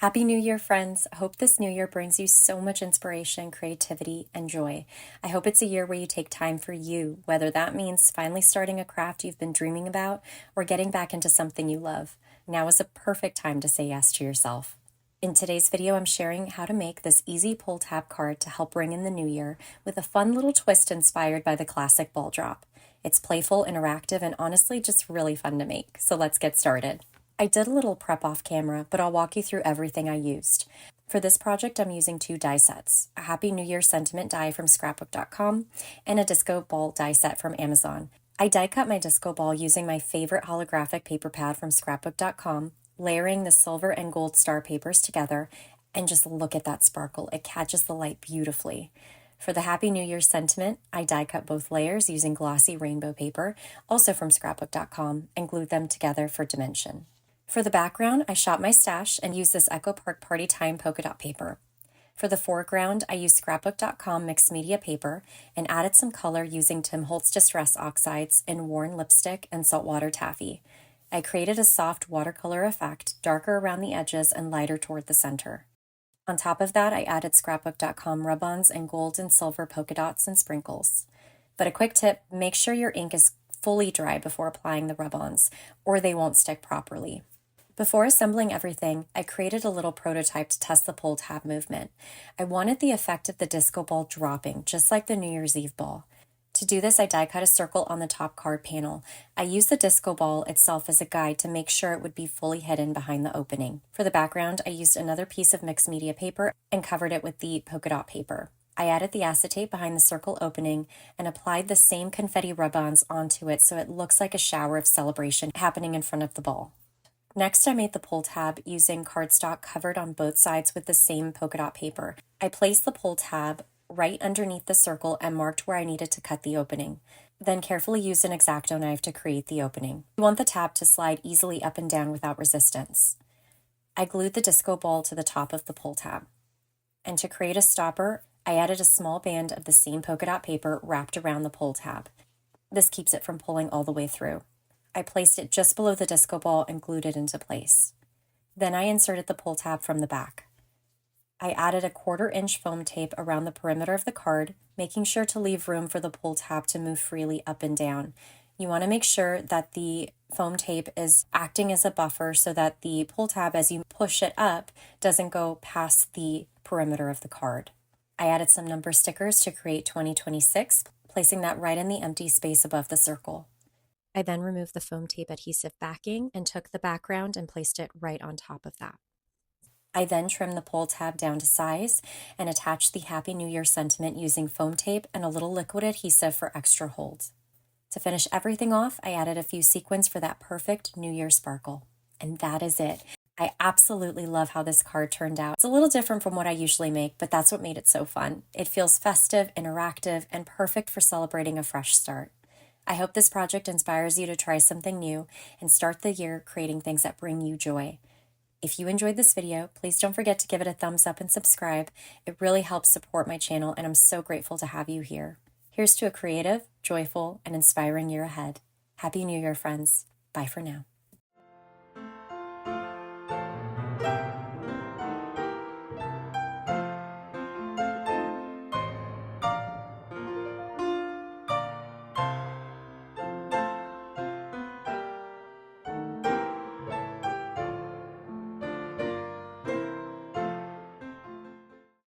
Happy New Year, friends. I hope this new year brings you so much inspiration, creativity, and joy. I hope it's a year where you take time for you, whether that means finally starting a craft you've been dreaming about or getting back into something you love. Now is a perfect time to say yes to yourself. In today's video, I'm sharing how to make this easy pull tab card to help bring in the new year with a fun little twist inspired by the classic ball drop. It's playful, interactive, and honestly just really fun to make. So let's get started. I did a little prep off camera, but I'll walk you through everything I used. For this project, I'm using 2 die sets, a Happy New Year sentiment die from scrapbook.com and a disco ball die set from Amazon. I die cut my disco ball using my favorite holographic paper pad from scrapbook.com, layering the silver and gold star papers together, and just look at that sparkle. It catches the light beautifully. For the Happy New Year sentiment, I die cut both layers using glossy rainbow paper, also from scrapbook.com, and glued them together for dimension. For the background, I shot my stash and used this Echo Park Party Time polka dot paper. For the foreground, I used scrapbook.com mixed media paper and added some color using Tim Holtz Distress Oxides in worn lipstick and saltwater taffy. I created a soft watercolor effect, darker around the edges and lighter toward the center. On top of that, I added scrapbook.com rub-ons and gold and silver polka dots and sprinkles. But a quick tip, make sure your ink is fully dry before applying the rub-ons, or they won't stick properly. Before assembling everything, I created a little prototype to test the pull tab movement. I wanted the effect of the disco ball dropping, just like the New Year's Eve ball. To do this, I die cut a circle on the top card panel. I used the disco ball itself as a guide to make sure it would be fully hidden behind the opening. For the background, I used another piece of mixed media paper and covered it with the polka dot paper. I added the acetate behind the circle opening and applied the same confetti rub-ons onto it so it looks like a shower of celebration happening in front of the ball. Next, I made the pull tab using cardstock covered on both sides with the same polka dot paper. I placed the pull tab right underneath the circle and marked where I needed to cut the opening. Then carefully used an X-Acto knife to create the opening. You want the tab to slide easily up and down without resistance. I glued the disco ball to the top of the pull tab. And to create a stopper, I added a small band of the same polka dot paper wrapped around the pull tab. This keeps it from pulling all the way through. I placed it just below the disco ball and glued it into place. Then I inserted the pull tab from the back. I added a 1/4-inch foam tape around the perimeter of the card, making sure to leave room for the pull tab to move freely up and down. You want to make sure that the foam tape is acting as a buffer so that the pull tab, as you push it up, doesn't go past the perimeter of the card. I added some number stickers to create 2026, placing that right in the empty space above the circle. I then removed the foam tape adhesive backing and took the background and placed it right on top of that. I then trimmed the pull tab down to size and attached the Happy New Year sentiment using foam tape and a little liquid adhesive for extra hold. To finish everything off, I added a few sequins for that perfect New Year sparkle. And that is it. I absolutely love how this card turned out. It's a little different from what I usually make, but that's what made it so fun. It feels festive, interactive, and perfect for celebrating a fresh start. I hope this project inspires you to try something new and start the year creating things that bring you joy. If you enjoyed this video, please don't forget to give it a thumbs up and subscribe. It really helps support my channel, and I'm so grateful to have you here. Here's to a creative, joyful, and inspiring year ahead. Happy New Year, friends. Bye for now.